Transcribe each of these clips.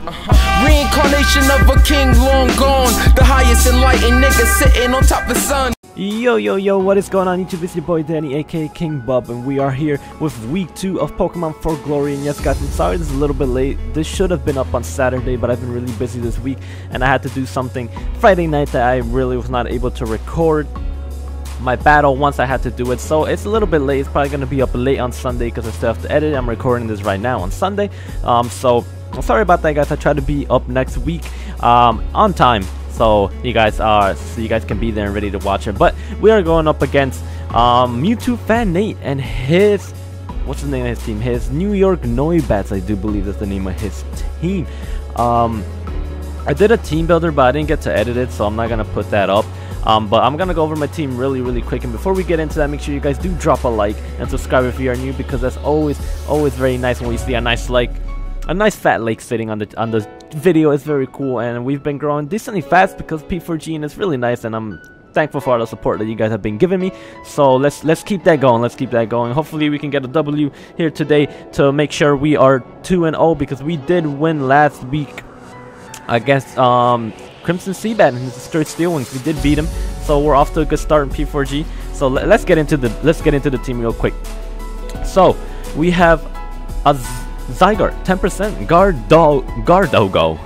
Reincarnation of a king long gone, the highest enlightened nigga sitting on top of the sun. Yo, what is going on YouTube? It's your boy Danny, aka King Bub, and we are here with week 2 of Pokemon for Glory. And yes guys, I'm sorry this is a little bit late. This should have been up on Saturday, but I've been really busy this week and I had to do something Friday night that I really was not able to record my battle once I had to do it, so it's a little bit late. It's probably going to be up late on Sunday because I still have to edit. I'm recording this right now on Sunday, so I'm sorry about that guys. I try to be up next week on time, so you guys can be there and ready to watch it. But we are going up against Mewtwofannate and his, what's the name of his team? His New York Noibats, I do believe that's the name of his team. I did a team builder, but I didn't get to edit it, so I'm not gonna put that up. But I'm gonna go over my team really quick, and before we get into that, make sure you guys do drop a like and subscribe if you are new, because that's always very nice when we see a nice fat lake sitting on the video. It's very cool, and we've been growing decently fast because P4G, and it's really nice, and I'm thankful for all the support that you guys have been giving me. So let's keep that going. Hopefully we can get a W here today to make sure we are 2-0, because we did win last week against CrimsonCBAD and his straight steel wings. We did beat him, so we're off to a good start in P4G. So let's get into the team real quick. So we have a Zygarde 10%, Gardogo.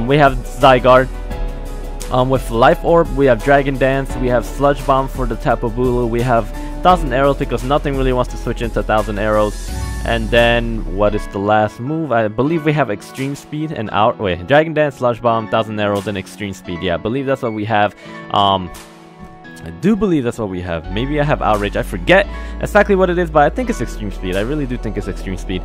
We have Zygarde with Life Orb. We have Dragon Dance. We have Sludge Bomb for the Tapu Bulu. We have 1000 Arrows because nothing really wants to switch into 1000 Arrows. And then what is the last move? I believe we have Extreme Speed and Dragon Dance, Sludge Bomb, 1000 Arrows, and Extreme Speed. Yeah, I believe that's what we have. I do believe that's what we have. Maybe I have Outrage. I forget exactly what it is, but I think it's Extreme Speed. I really do think it's Extreme Speed.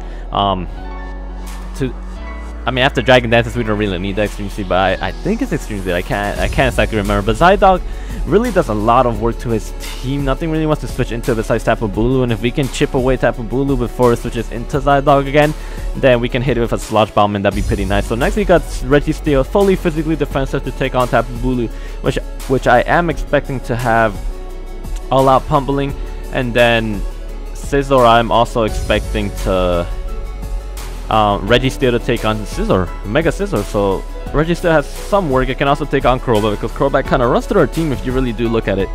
I mean, after Dragon Dances, we don't really need the Extreme Speed, but I think it's Extreme Speed. I can't exactly remember. But Zygarde really does a lot of work to his team. Nothing really wants to switch into besides Tapu Bulu, and if we can chip away Tapu Bulu before it switches into Zygarde again, then we can hit it with a Sludge Bomb, and that'd be pretty nice. So next we got Registeel, fully physically defensive to take on Tapu Bulu, which I am expecting to have all-out pummeling, and then Scizor I'm also expecting to Registeel to take on Mega Scizor. So Registeel has some work. It can also take on Crobat, because Crobat kind of runs through our team if you really do look at it.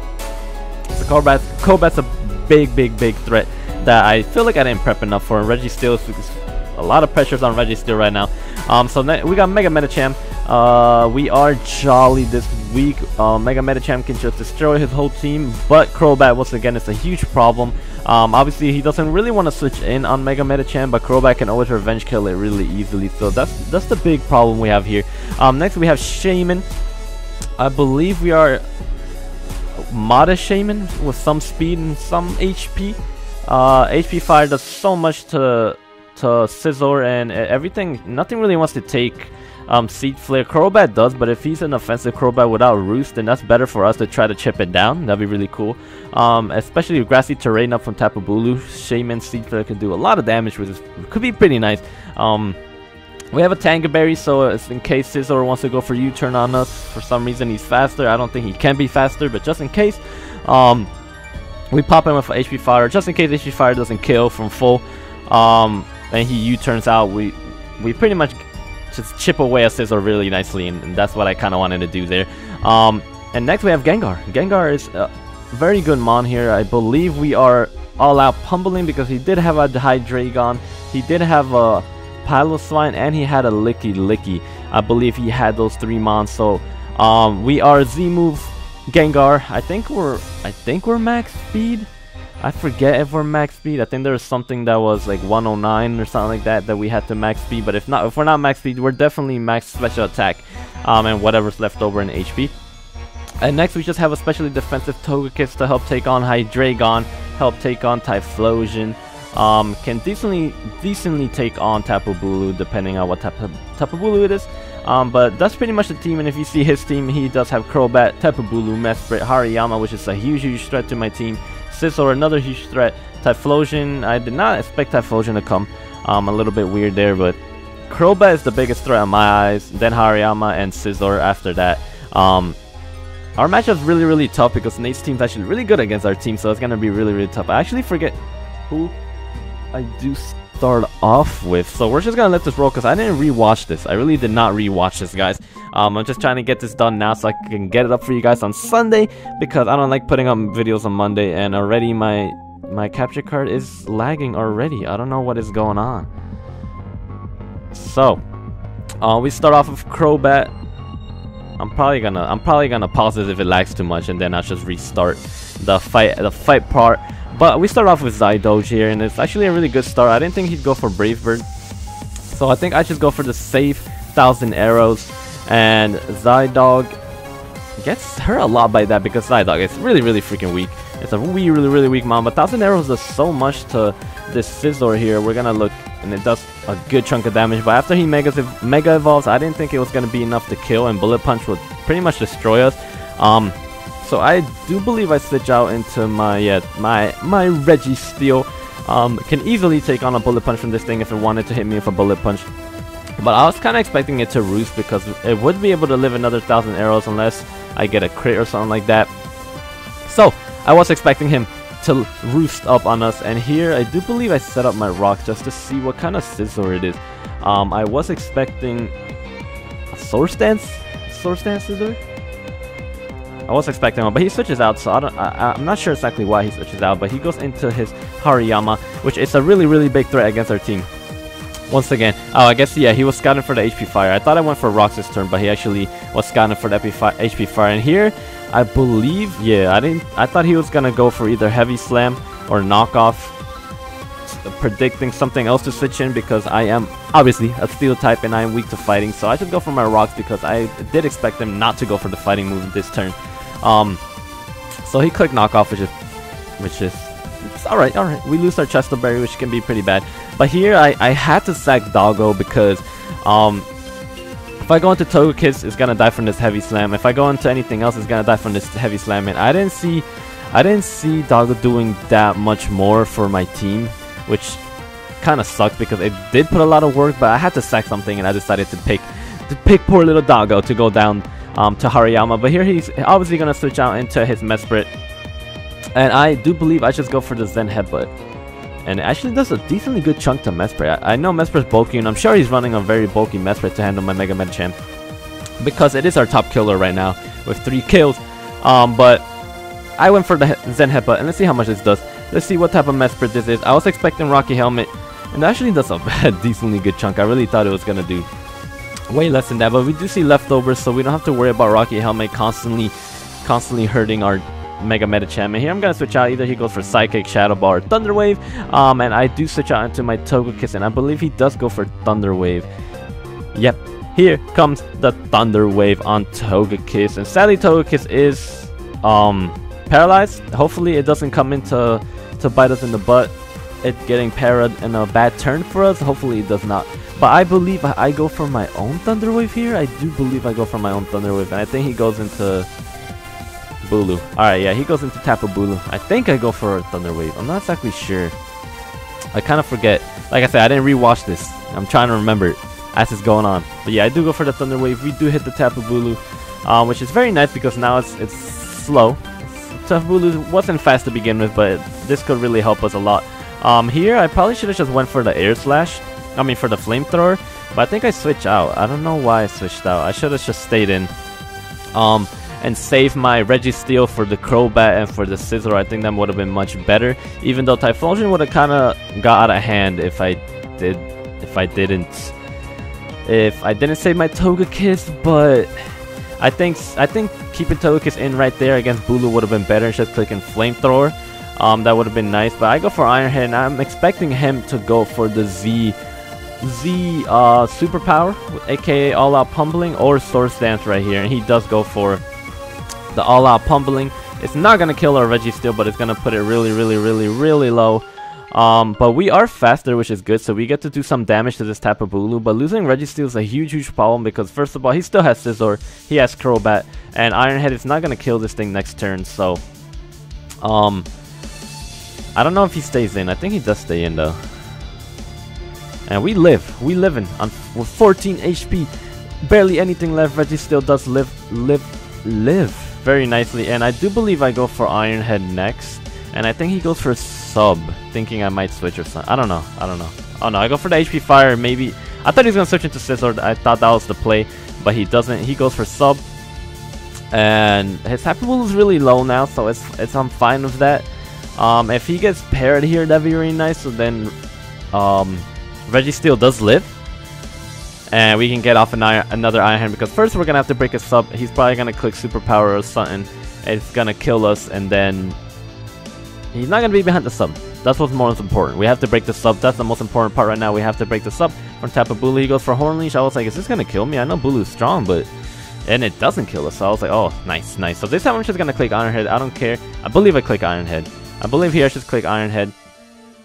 So Crobat's a big threat that I feel like I didn't prep enough for. And Registeel, a lot of pressures on Registeel right now. So we got Mega Medicham. We are jolly this week. Mega Medicham can just destroy his whole team, but Crobat once again is a huge problem. Obviously he doesn't really want to switch in on Mega Medicham, but Crobat can always revenge kill it really easily. So that's the big problem we have here. Next we have Shaman. I believe we are modest Shaman with some speed and some HP. HP fire does so much to Scizor and everything. Nothing really wants to take Seed Flare. Crobat does, but if he's an offensive Crobat without Roost, then that's better for us to try to chip it down. That'd be really cool. Especially with Grassy Terrain up from Tapu Bulu, Shaman Seed Flare can do a lot of damage with this. Could be pretty nice. We have a Tanga Berry, so it's in case Scizor wants to go for U-turn on us. For some reason he's faster. I don't think he can be faster, but just in case, we pop him with an HP Fire, just in case HP Fire doesn't kill from full. And he U-turns out, we pretty much just chip away at Scizor really nicely, and that's what I kind of wanted to do there. And next we have Gengar. Gengar is a very good mon here. I believe we are all out pummeling because he did have a Hydreigon, he did have a Piloswine, and he had a Licky. I believe he had those 3 mons. So we are Z-move Gengar. I think we're max speed. I forget if we're max speed. I think there's something that was like 109 or something like that we had to max speed. But if we're not max speed, we're definitely max special attack, and whatever's left over in HP. And next we just have a specially defensive Togekiss to help take on Hydreigon, help take on Typhlosion. Can decently take on Tapu Bulu depending on what Tapu Bulu it is. But that's pretty much the team, and if you see his team, he does have Crobat, Tapu Bulu, Mesprit, Hariyama, which is a huge threat to my team. Scizor, another huge threat. Typhlosion, I did not expect Typhlosion to come. A little bit weird there, but Crobat is the biggest threat in my eyes, then Hariyama and Scizor after that. Our matchup's really tough because Nate's team's actually really good against our team, so it's gonna be really tough. I actually forget who I do start off with. So we're just gonna let this roll because I didn't rewatch this. I really did not rewatch this, guys. I'm just trying to get this done now so I can get it up for you guys on Sunday, because I don't like putting up videos on Monday, and already my capture card is lagging already. I don't know what is going on. So we start off with Crobat. I'm probably gonna pause this if it lags too much, and then I'll just restart the fight part. But we start off with Zydoge here, and it's actually a really good start. I didn't think he'd go for Brave Bird, so I think I just go for the safe 1000 arrows. And Zydoge gets hurt a lot by that, because Zydoge is really freaking weak. It's a really weak mom, but 1000 arrows does so much to this Scizor here. We're gonna look, and it does a good chunk of damage. But after he Mega Evolves, I didn't think it was gonna be enough to kill, and Bullet Punch would pretty much destroy us. So I do believe I switch out into my Registeel. Can easily take on a Bullet Punch from this thing if it wanted to hit me with a Bullet Punch. But I was kind of expecting it to roost, because it would be able to live another 1000 arrows unless I get a crit or something like that. So I was expecting him to roost up on us, and here I do believe I set up my rock just to see what kind of Scizor it is. I was expecting a Sword Stance Scizor. I was expecting one, but he switches out, so I'm not sure exactly why he switches out, but he goes into his Hariyama, which is a really big threat against our team. Once again, I guess, yeah, he was scouting for the HP Fire. I thought I went for Rocks this turn, but he actually was scouting for the HP Fire. And here, I believe, yeah, I thought he was gonna go for either Heavy Slam or Knockoff, predicting something else to switch in, because I am obviously a Steel type and I am weak to fighting. So I should go for my Rocks, because I did expect him not to go for the fighting move this turn. So he clicked Knockoff, which is alright. We lose our Chesto Berry, which can be pretty bad. But here I had to sack Doggo, because if I go into Togekiss, it's gonna die from this Heavy Slam. If I go into anything else, it's gonna die from this Heavy Slam. And I didn't see Doggo doing that much more for my team, which kind of sucked, because it did put a lot of work. But I had to sack something, and I decided to pick poor little Doggo to go down to Hariyama. But here he's obviously gonna switch out into his Mesprit, and I do believe I just go for the Zen Headbutt. And it actually does a decently good chunk to Mesprit. I know Mesprit's bulky, and I'm sure he's running a very bulky Mesprit to handle my Mega Medicham, because it is our top killer right now with 3 kills. But I went for the Zen Headbutt, and let's see how much this does. Let's see what type of Mesprit this is. I was expecting Rocky Helmet, and it actually does a decently good chunk. I really thought it was gonna do way less than that, but we do see leftovers, so we don't have to worry about Rocky Helmet constantly hurting our Mega Medicham. And here I'm gonna switch out. Either he goes for Psychic, Shadow Ball, or Thunder Wave. And I do switch out into my Togekiss, and I believe he does go for Thunder Wave. Yep, here comes the Thunder Wave on Togekiss, and sadly Togekiss is paralyzed. Hopefully it doesn't come in to bite us in the butt. It getting parried in a bad turn for us. Hopefully it does not. But I believe I go for my own Thunder Wave here. I do believe I go for my own Thunder Wave, and I think he goes into Bulu. Alright, yeah, he goes into Tapu Bulu. I think I go for a Thunder Wave. I'm not exactly sure. I kind of forget. Like I said, I didn't rewatch this. I'm trying to remember as it's going on. But yeah, I do go for the Thunder Wave. We do hit the Tapu Bulu, which is very nice, because now it's slow. Tapu Bulu wasn't fast to begin with, but this could really help us a lot. Here, I probably should have just went for the Air Slash. I mean, for the Flamethrower. But I think I switched out. I don't know why I switched out. I should have just stayed in. And save my Registeel for the Crobat and for the Scizor. I think that would have been much better. Even though Typhlosion would have kind of got out of hand if I didn't save my Togekiss. But I think keeping Togekiss in right there against Bulu would have been better. Just clicking Flamethrower. That would have been nice. But I go for Iron Head, and I'm expecting him to go for the Z Superpower, aka All Out Pummeling, or Sword Stance right here. And he does go for the All Out Pummeling. It's not gonna kill our Registeel, but it's gonna put it really low. But we are faster, which is good, so we get to do some damage to this Tapu Bulu. But losing Registeel is a huge problem, because first of all, he still has Scizor, he has Crobat, and Iron Head is not gonna kill this thing next turn. So I don't know if he stays in. I think he does stay in though. And we living on with 14 HP, barely anything left. Registeel does live very nicely, and I do believe I go for Iron Head next, and I think he goes for Sub, thinking I might switch or something. I don't know. Oh no, I go for the HP Fire. Maybe I thought he was gonna switch into Scizor. I thought that was the play, but he doesn't. He goes for Sub, and his Tapu Bulu is really low now, so I'm fine with that. If he gets paired here, that'd be really nice. So then Registeel does live, and we can get off another Iron Head, because first we're gonna have to break his Sub. He's probably gonna click Superpower or something. It's gonna kill us, and then he's not gonna be behind the Sub. That's what's most important. We have to break the Sub. That's the most important part right now. We have to break the Sub from Tapu Bulu. He goes for Horn Leash. I was like, is this gonna kill me? I know Bulu's strong, and it doesn't kill us. So I was like, oh, nice, nice. So this time I'm just gonna click Iron Head. I don't care. I believe I click Iron Head. I believe here I should click Iron Head.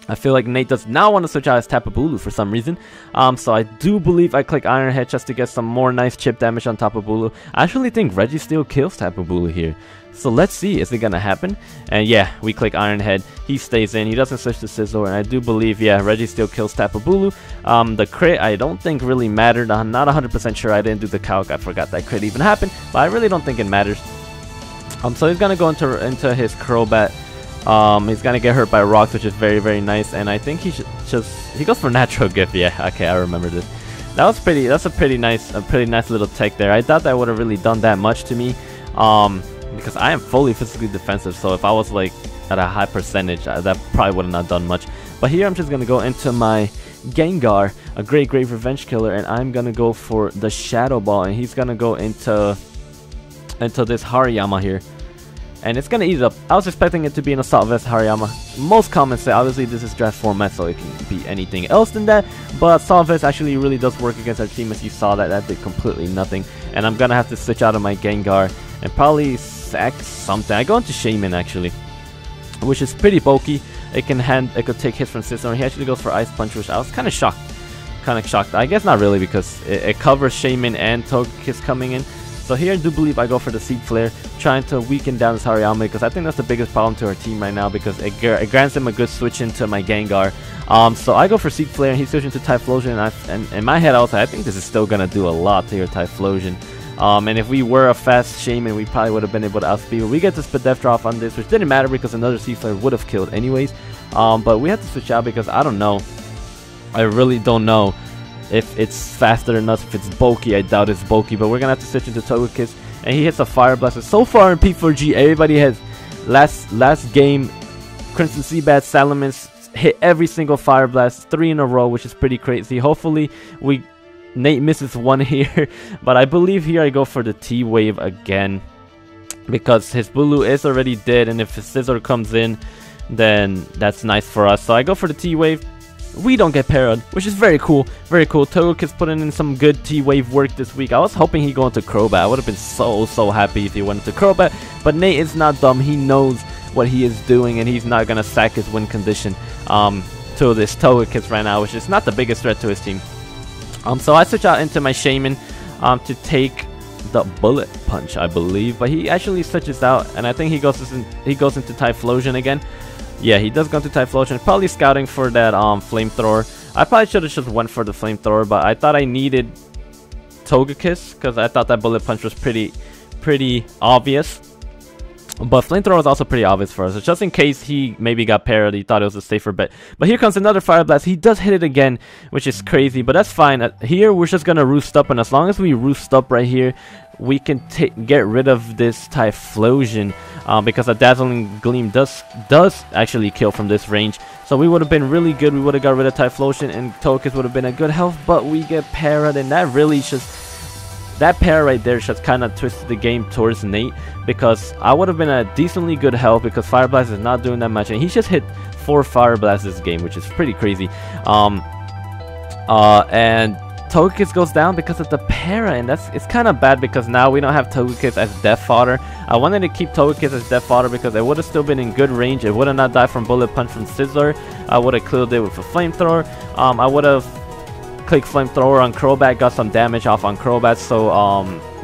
I feel like Nate does not want to switch out his Tapu Bulu for some reason. So I do believe I click Iron Head just to get some more nice chip damage on Tapu Bulu. I actually think Registeel kills Tapu Bulu here. So let's see, is it gonna happen? And yeah, we click Iron Head. He stays in. He doesn't switch to Scizor, and I do believe, yeah, Registeel kills Tapu Bulu. The crit I don't think really mattered. I'm not 100% sure. I didn't do the calc. I forgot that crit even happened, but I really don't think it matters. So he's gonna go into his Crobat. He's gonna get hurt by rocks, which is very, very nice. And I think he should he goes for Natural Gift. Yeah, okay, I remember this. That's a pretty nice little tech there. I thought that would have really done that much to me. Because I am fully physically defensive, so if I was like at a high percentage, that probably would have not done much. But here I'm just gonna go into my Gengar, a great revenge killer, and I'm gonna go for the Shadow Ball, and he's gonna go into this Hariyama here, and it's gonna eat it up. I was expecting it to be an Assault Vest Hariyama. Most comments say obviously this is draft format, so it can be anything else than that, but Assault Vest actually really does work against our team. As you saw, that did completely nothing, and I'm gonna have to switch out of my Gengar and probably sack something. I go into Shaman actually, which is pretty bulky. It could take hits from Scizor. He actually goes for Ice Punch, which I was kind of shocked. I guess not really, because it covers Shaman and Togekiss coming in. So here I do believe I go for the Seed Flare, trying to weaken down this Hariyama, because I think that's the biggest problem to our team right now, because it grants him a good switch into my Gengar. So I go for Seed Flare, and he switches into Typhlosion, and in my head I was like, I think this is still gonna do a lot to your Typhlosion. And if we were a fast Shaman, we probably would have been able to outspeed. But we get the Spadef drop on this, which didn't matter because another Seed Flare would have killed anyways. But we had to switch out because I don't know. I really don't know if it's faster enough, if it's bulky. I doubt it's bulky, but we're gonna have to switch into Togekiss, and he hits a Fire Blast. So far in P4G, everybody has last game CrimsonCBAD Salamence hit every single Fire Blast, 3 in a row, which is pretty crazy. Hopefully Nate misses one here, but I believe here I go for the T-Wave again, because his Bulu is already dead, and if his Scizor comes in, then that's nice for us. So I go for the T-Wave. We don't get parried, which is very cool. Very cool. Togekiss putting in some good T-Wave work this week. I was hoping he'd go into Crobat. I would have been so happy if he went into Crobat, but Nate is not dumb. He knows what he is doing, and he's not going to sack his win condition to this Togekiss right now, which is not the biggest threat to his team. So I switch out into my Shaman to take the Bullet Punch, I believe, but he actually switches out, and I think he goes into Typhlosion again. Yeah, he does go into Typhlosion, probably scouting for that Flamethrower. I probably should have just went for the Flamethrower, but I thought I needed Togekiss because I thought that Bullet Punch was pretty obvious. But Flamethrower was also pretty obvious for us, so just in case he maybe got parried, he thought it was a safer bet. But here comes another Fire Blast. He does hit it again, which is crazy, but that's fine. Here we're just gonna roost up, and as long as we roost up right here, we can get rid of this Typhlosion, because a Dazzling Gleam does actually kill from this range. So we would have been really good. We would have got rid of Typhlosion, and Togekiss would have been a good health, but we get parried, and that really just... That pair right there just kind of twisted the game towards Nate, because I would have been at decently good health because Fire Blast is not doing that much, and he just hit 4 Fire Blasts this game, which is pretty crazy. And Togekiss goes down because of the para, and it's kind of bad because now we don't have Togekiss as death fodder. I wanted to keep Togekiss as death fodder because it would have still been in good range. It would have not died from Bullet Punch from Scizor. I would have killed it with a Flamethrower. I would have click Flamethrower on Crobat, got some damage off on Crobat, so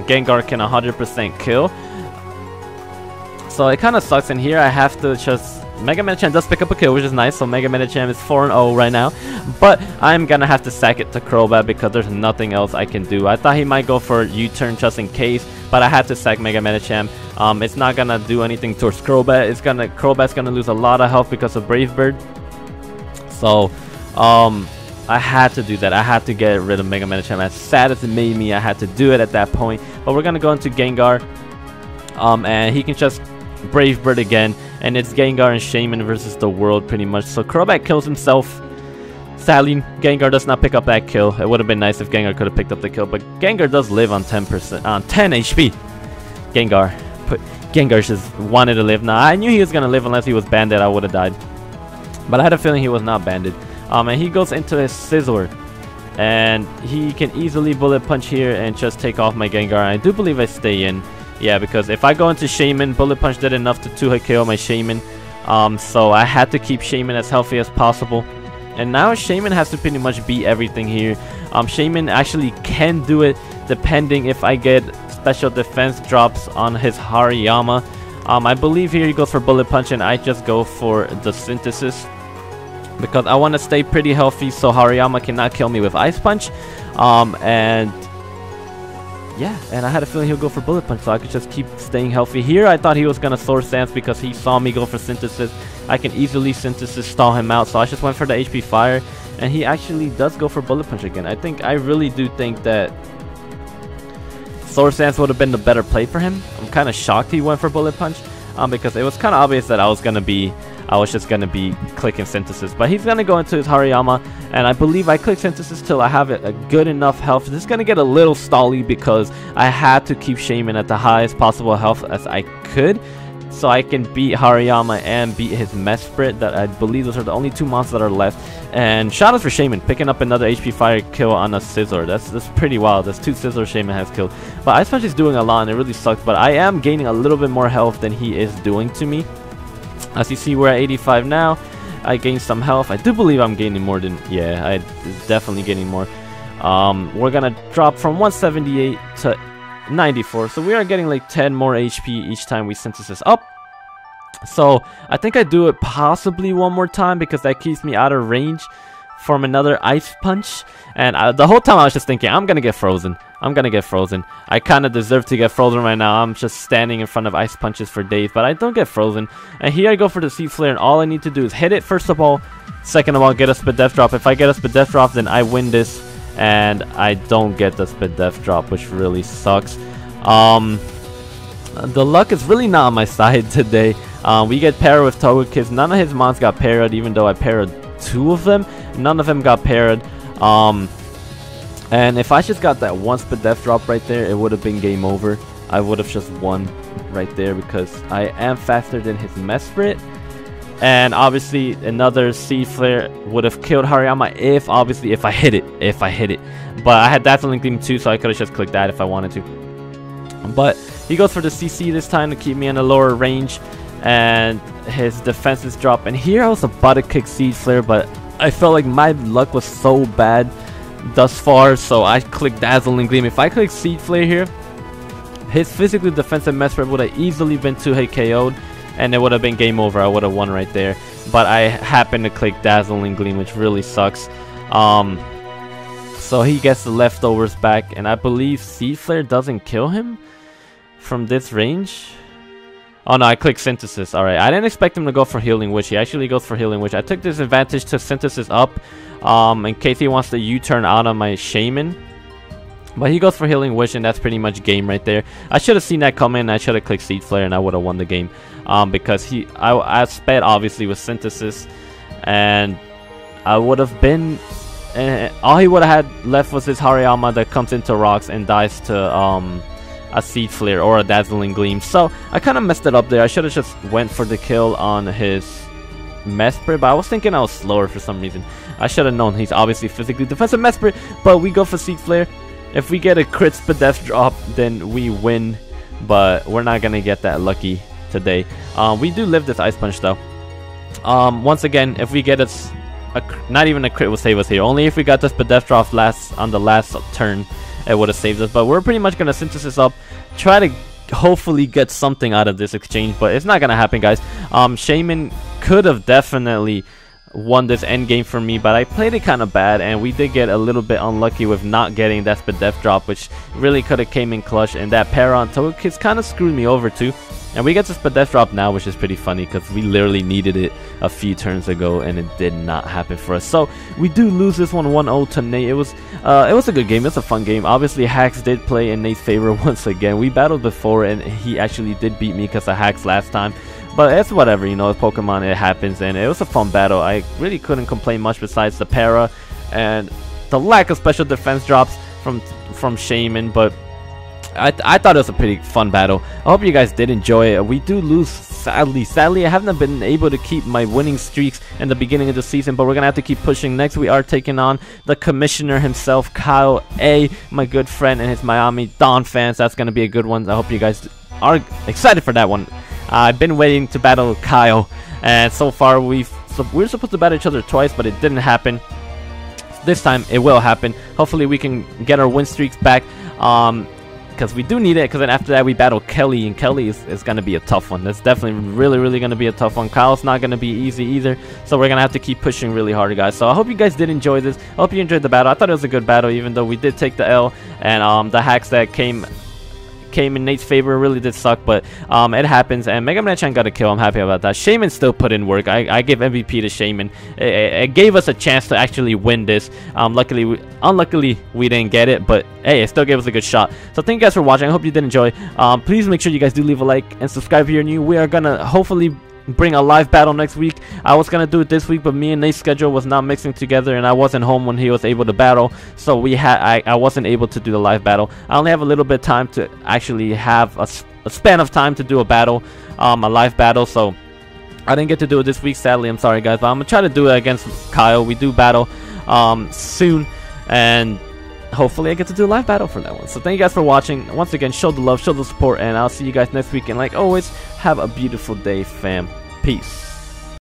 Gengar can 100% kill. So it kind of sucks, and here I have to just... Mega Medicham does pick up a kill, which is nice, so Mega Medicham is 4-0 right now. But I'm gonna have to sack it to Crobat because there's nothing else I can do. I thought he might go for U-turn just in case, but I had to sack Mega Medicham. It's not gonna do anything towards Crobat. Crobat's gonna lose a lot of health because of Brave Bird. So I had to do that. I had to get rid of Mega Medicham. As sad as it made me, I had to do it at that point. But we're gonna go into Gengar, and he can just Brave Bird again, and it's Gengar and Shaman versus the world pretty much. So Crobat kills himself. Sadly, Gengar does not pick up that kill. It would have been nice if Gengar could have picked up the kill, but Gengar does live on 10 HP. Gengar just wanted to live. Now I knew he was gonna live unless he was banded. I would have died, but I had a feeling he was not banded. And he goes into his Scizor, and he can easily Bullet Punch here and just take off my Gengar. I do believe I stay in. Yeah, because if I go into Shaman, Bullet Punch did enough to 2-hit KO my Shaman. So I had to keep Shaman as healthy as possible. And now Shaman has to pretty much beat everything here. Shaman actually can do it depending if I get special defense drops on his Hariyama. I believe here he goes for Bullet Punch and I just go for the Synthesis, because I want to stay pretty healthy so Hariyama cannot kill me with Ice Punch. And yeah, and I had a feeling he'll go for Bullet Punch, so I could just keep staying healthy. Here I thought he was going to Swords Dance because he saw me go for Synthesis. I can easily Synthesis stall him out, so I just went for the HP Fire, and he actually does go for Bullet Punch again. I really do think that Swords Dance would have been the better play for him. I'm kind of shocked he went for Bullet Punch, because it was kind of obvious that I was just gonna be clicking Synthesis, but he's gonna go into his Hariyama, and I believe I click Synthesis till I have a good enough health. This is gonna get a little stally because I had to keep Shaman at the highest possible health as I could, so I can beat Hariyama and beat his Mesprit. That I believe those are the only two monsters that are left. And shout out for Shaman picking up another HP Fire kill on a Scizor. That's pretty wild. That's 2 Scizor Shaman has killed. But Ice Punch is doing a lot and it really sucks, but I am gaining a little bit more health than he is doing to me. As you see, we're at 85 now. I gained some health. I do believe I'm gaining more than... yeah, I'm definitely gaining more. We're gonna drop from 178 to 94. So we are getting like 10 more HP each time we Synthesis up. So I think I do it possibly one more time because that keeps me out of range from another Ice Punch. And the whole time I was just thinking, I'm gonna get frozen. I'm gonna get frozen. I kind of deserve to get frozen right now. I'm just standing in front of Ice Punches for days, but I don't get frozen. And here I go for the Sea Flare, and all I need to do is hit it first of all. Second of all, get a Spit Death Drop. If I get a Spit Death Drop, then I win this, and I don't get the Spit Death Drop, which really sucks. The luck is really not on my side today. We get paired with Togekiss. None of his mons got paired, even though I paired 2 of them. None of them got paired. And if I just got that one Spit Death Drop right there, it would have been game over. I would have just won right there because I am faster than his Mesprit. And obviously another Sea Flare would have killed Hariyama if I hit it. But I had Dazzling Gleam too, so I could have just clicked that if I wanted to. But he goes for the CC this time to keep me in a lower range, and his defenses drop. And here I was about to kick Sea Flare, but I felt like my luck was so bad thus far, so I clicked Dazzling Gleam. If I click Seed Flare here, his physically defensive Mesprit would have easily been 2-hit KO'd, and it would have been game over. I would have won right there. But I happened to click Dazzling Gleam, which really sucks. So he gets the leftovers back, and I believe Seed Flare doesn't kill him from this range. Oh no, I clicked Synthesis. Alright, I didn't expect him to go for Healing Wish. He actually goes for Healing Wish. I took this advantage to Synthesis up in case he wants to U-turn out on my Shaman. But he goes for Healing Wish, and that's pretty much game right there. I should have seen that coming. I should have clicked Seed Flare, and I would have won the game. Because I sped obviously with Synthesis, and I would have been... all he would have had left was his Hariyama that comes into rocks and dies to a Seed Flare or a Dazzling Gleam. So I kind of messed it up there. I should have just went for the kill on his Mesprit, but I was thinking I was slower for some reason. I should have known he's obviously physically defensive Mesprit, but we go for Seed Flare. If we get a crit Spit Death Drop, then we win, but we're not gonna get that lucky today. We do live this Ice Punch though. Once again, if we get not even a crit will save us here. Only if we got the Spit Death Drop on the last turn, it would have saved us. But we're pretty much gonna Synthesis up, try to hopefully get something out of this exchange, but it's not gonna happen, guys. Shaman could have definitely won this end game for me, but I played it kind of bad, and we did get a little bit unlucky with not getting that Spit Death Drop, which really could have came in clutch, and that Para on Togekiss kind of screwed me over too. And we get this Spadef drop now, which is pretty funny because we literally needed it a few turns ago and it did not happen for us. So we do lose this one 1-0 to Nate. It was a good game. It was a fun game. Obviously, Hacks did play in Nate's favor once again. We battled before and he actually did beat me because of Hacks last time. But it's whatever, you know, Pokemon, it happens, and it was a fun battle. I really couldn't complain much besides the para and the lack of special defense drops from Shaman, but I thought it was a pretty fun battle. I hope you guys did enjoy it. We do lose, sadly. I haven't been able to keep my winning streaks in the beginning of the season, but we're gonna have to keep pushing. Next, we are taking on the commissioner himself, KyleAye, my good friend, and his Miami Dawn fans. That's gonna be a good one. I hope you guys are excited for that one. I've been waiting to battle Kyle, and so far we're supposed to battle each other twice, but it didn't happen. This time it will happen. Hopefully we can get our win streaks back, because we do need it. Because then after that we battle Kelly, and Kelly is going to be a tough one. That's definitely really going to be a tough one. Kyle's not going to be easy either, so we're going to have to keep pushing really hard, guys. So I hope you guys did enjoy this. I hope you enjoyed the battle. I thought it was a good battle, even though we did take the L, and the hacks that came in Nate's favor really did suck, but it happens. And Mega Man-chan got a kill. I'm happy about that. Shaman still put in work. I give MVP to Shaman. It gave us a chance to actually win this. Unluckily we didn't get it, but hey, it still gave us a good shot. So thank you guys for watching. I hope you did enjoy. Please make sure you guys do leave a like and subscribe if you're new. We are gonna hopefully bring a live battle next week. I was gonna do it this week, but me and Nate's schedule was not mixing together, and I wasn't home when he was able to battle, so I wasn't able to do the live battle. I only have a little bit of time to actually have a span of time to do a battle, a live battle, so I didn't get to do it this week, sadly. I'm sorry, guys, but I'm gonna try to do it against Kyle. We do battle soon, and hopefully I get to do a live battle for that one. So thank you guys for watching. Once again, show the love, show the support, and I'll see you guys next week. And like always, have a beautiful day, fam. Peace.